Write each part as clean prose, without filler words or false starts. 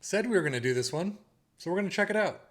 Said we were going to do this one, so we're going to check it out.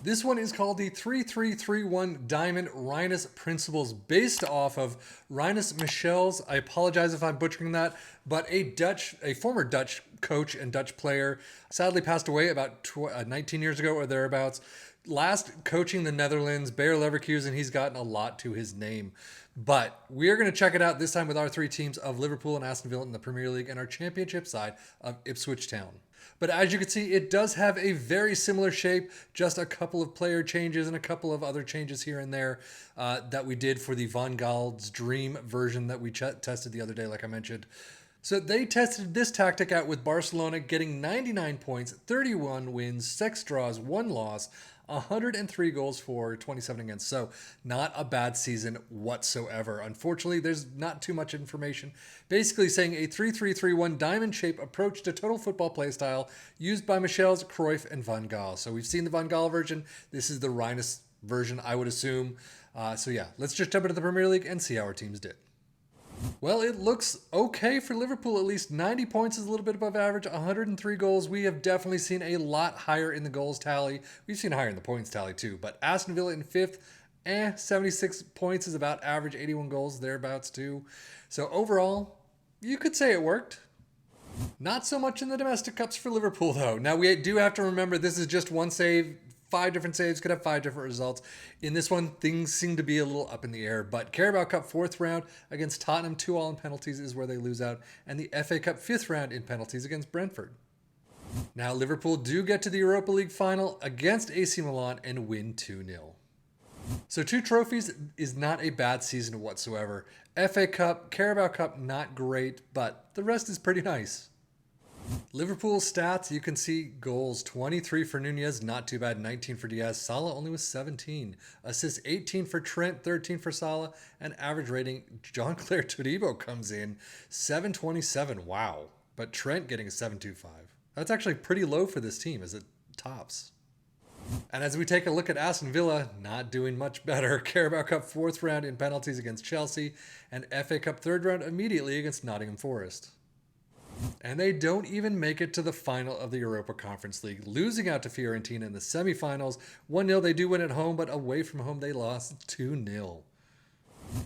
This one is called the 3331 Diamond Rinus Principles, based off of Rinus Michel's. I apologize if I'm butchering that, but a former Dutch coach and Dutch player, sadly passed away about 19 years ago or thereabouts. Last coaching the Netherlands, Bayer Leverkusen, he's gotten a lot to his name. But we're going to check it out this time with our three teams of Liverpool and Aston Villa in the Premier League and our championship side of Ipswich Town. But as you can see, it does have a very similar shape, just a couple of player changes and a couple of other changes here and there that we did for the Van Gaal's Dream version that we tested the other day, like I mentioned. So they tested this tactic out with Barcelona, getting 99 points, 31 wins, 6 draws, 1 loss, 103 goals for, 27 against. So not a bad season whatsoever. Unfortunately, there's not too much information. Basically saying a 3-3-3-1 diamond shape approach to total football play style used by Michel's, Cruyff, and Van Gaal. So we've seen the Van Gaal version. This is the Rinus version, I would assume. So yeah, let's just jump into the Premier League and see how our teams did. Well, it looks okay for Liverpool. At least 90 points is a little bit above average. 103 goals. We have definitely seen a lot higher in the goals tally. We've seen higher in the points tally too. But Aston Villa in fifth, 76 points is about average. 81 goals, thereabouts too. So overall, you could say it worked. Not so much in the domestic cups for Liverpool though. Now we do have to remember this is just one save. 5 different saves, could have 5 different results. In this one, things seem to be a little up in the air, but Carabao Cup 4th round against Tottenham, 2-2 in penalties is where they lose out, and the FA Cup 5th round in penalties against Brentford. Now Liverpool do get to the Europa League final against AC Milan and win 2-0. So 2 trophies is not a bad season whatsoever. FA Cup, Carabao Cup, not great, but the rest is pretty nice. Liverpool stats, you can see goals 23 for Nunez, not too bad, 19 for Diaz. Salah only was 17. Assists 18 for Trent, 13 for Salah, and average rating, Jean-Claire Todibo comes in 727. Wow. But Trent getting a 725. That's actually pretty low for this team as it tops. And as we take a look at Aston Villa, not doing much better. Carabao Cup 4th round in penalties against Chelsea, and FA Cup 3rd round immediately against Nottingham Forest. And they don't even make it to the final of the Europa Conference League, losing out to Fiorentina in the semifinals. 1-0 they do win at home, but away from home they lost 2-0.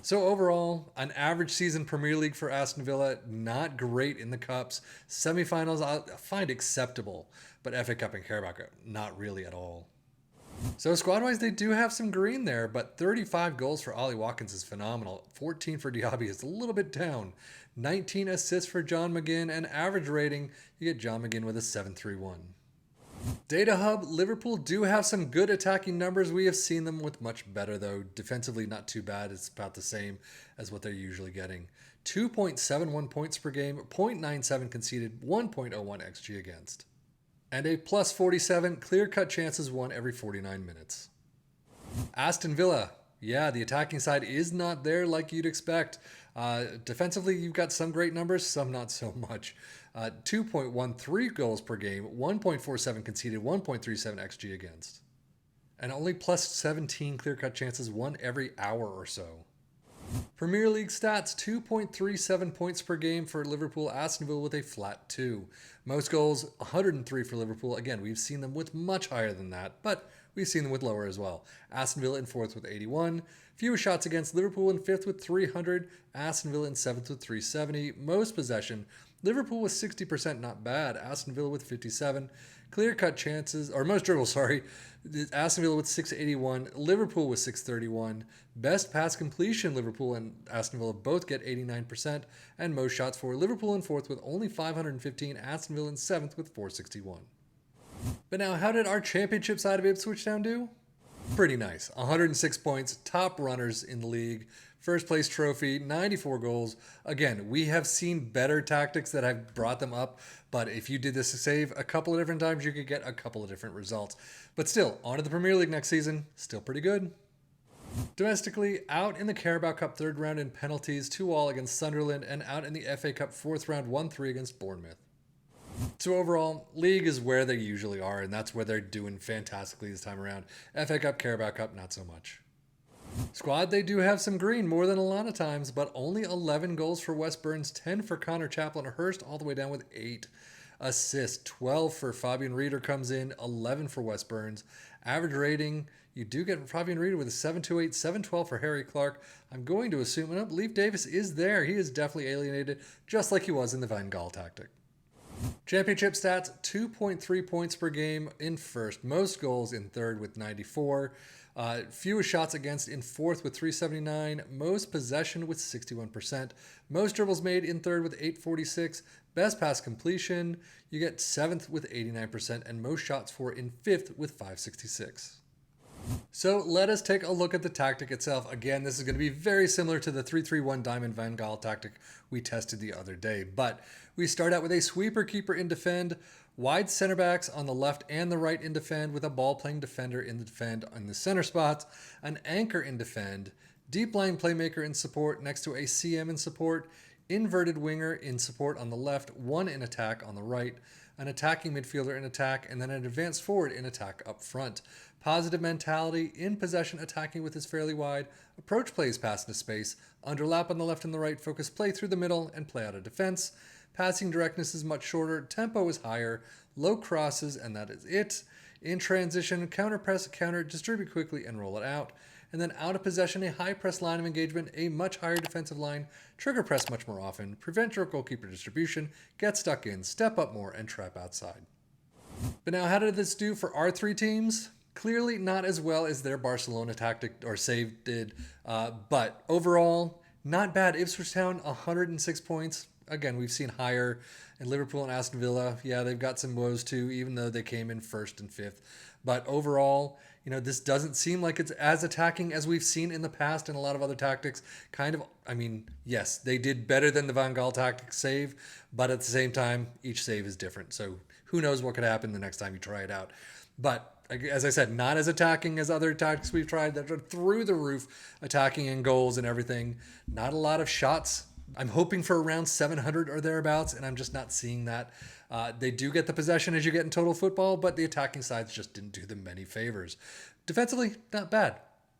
So overall, an average season Premier League for Aston Villa, not great in the Cups. Semifinals I find acceptable, but FA Cup and Carabao Cup, not really at all. So squad-wise, they do have some green there, but 35 goals for Ollie Watkins is phenomenal. 14 for Diaby is a little bit down. 19 assists for John McGinn, and average rating, you get John McGinn with a 731. Data Hub, Liverpool do have some good attacking numbers. We have seen them with much better, though. Defensively, not too bad. It's about the same as what they're usually getting. 2.71 points per game, 0.97 conceded, 1.01 XG against. And a plus 47 clear-cut chances won every 49 minutes. Aston Villa, yeah, the attacking side is not there like you'd expect. Defensively, you've got some great numbers, some not so much. 2.13 goals per game, 1.47 conceded, 1.37 XG against. And only plus 17 clear-cut chances won every hour or so. Premier League stats, 2.37 points per game for Liverpool. Aston Villa with a flat 2. Most goals, 103 for Liverpool. Again, we've seen them with much higher than that, but we've seen them with lower as well. Aston Villa in 4th with 81. Fewer shots against, Liverpool in 5th with 300. Aston Villa in 7th with 370. Most possession, Liverpool with 60%, not bad. Aston Villa with 57. Clear-cut chances, or most dribbles, sorry. Aston Villa with 681. Liverpool with 631. Best pass completion, Liverpool and Aston Villa both get 89%. And most shots for Liverpool in 4th with only 515. Aston Villa in 7th with 461. But now, how did our championship side of Ipswich Town do? Pretty nice. 106 points, top runners in the league. First place trophy, 94 goals. Again, we have seen better tactics that have brought them up, but if you did this to save a couple of different times, you could get a couple of different results. But still, on to the Premier League next season, still pretty good. Domestically, out in the Carabao Cup 3rd round in penalties, 2-2 against Sunderland, and out in the FA Cup 4th round, 1-3 against Bournemouth. So overall, league is where they usually are, and that's where they're doing fantastically this time around. FA Cup, Carabao Cup, not so much. Squad, they do have some green more than a lot of times, but only 11 goals for Wes Burns, 10 for Connor Chaplin-Hurst, all the way down with 8. Assists, 12 for Fabian Reeder comes in, 11 for Wes Burns. Average rating, you do get Fabian Reeder with a 7.28, 7.12 for Harry Clark. I'm going to assume, and I believe Davis is there. He is definitely alienated, just like he was in the Van Gaal tactic. Championship stats, 2.3 points per game in first. Most goals in third with 94. Fewest shots against in fourth with 379. Most possession with 61%. Most dribbles made in third with 846. Best pass completion, you get seventh with 89%. And most shots for in fifth with 566. So let us take a look at the tactic itself. Again, this is going to be very similar to the 3-3-1 Diamond Van Gaal tactic we tested the other day. But we start out with a sweeper keeper in defend, wide center backs on the left and the right in defend with a ball-playing defender in the defend on the center spots, an anchor in defend, deep line playmaker in support next to a CM in support, inverted winger in support on the left, one in attack on the right, an attacking midfielder in attack, and then an advanced forward in attack up front. Positive mentality, in possession attacking with his fairly wide, approach plays pass into space, underlap on the left and the right, focus play through the middle, and play out of defense. Passing directness is much shorter, tempo is higher, low crosses, and that is it. In transition, counter press, counter, distribute quickly, and roll it out. And then out of possession, a high press line of engagement, a much higher defensive line, trigger press much more often, prevent your goalkeeper distribution, get stuck in, step up more, and trap outside. But now how did this do for our three teams? Clearly not as well as their Barcelona tactic or save did, but overall, not bad. Ipswich Town, 106 points. Again, we've seen higher in Liverpool and Aston Villa. Yeah, they've got some woes too, even though they came in first and fifth. But overall, this doesn't seem like it's as attacking as we've seen in the past in a lot of other tactics. Yes, they did better than the Van Gaal tactic save, but at the same time, each save is different. So who knows what could happen the next time you try it out. But as I said, not as attacking as other tactics we've tried that are through the roof, attacking and goals and everything. Not a lot of shots. I'm hoping for around 700 or thereabouts, and I'm just not seeing that. They do get the possession as you get in total football, but the attacking sides just didn't do them many favors. Defensively, not bad.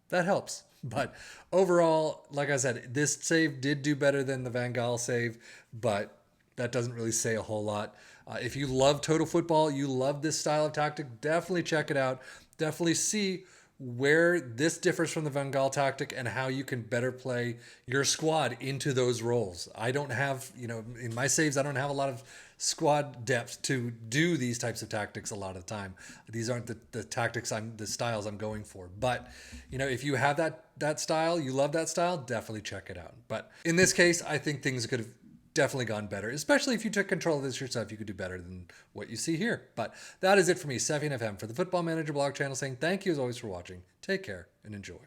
That helps. But overall, like I said, this save did do better than the Van Gaal save, but that doesn't really say a whole lot. If you love total football, you love this style of tactic, definitely check it out. Definitely see where this differs from the Van Gaal tactic and how you can better play your squad into those roles. I don't have, in my saves, I don't have a lot of squad depth to do these types of tactics a lot of the time. These aren't the styles I'm going for. But, if you have that style, you love that style, definitely check it out. But in this case, I think things could have definitely gone better, especially if you took control of this yourself. You could do better than what you see here. But that is it for me, Sefian FM, for the Football Manager blog channel, saying thank you as always for watching. Take care and enjoy.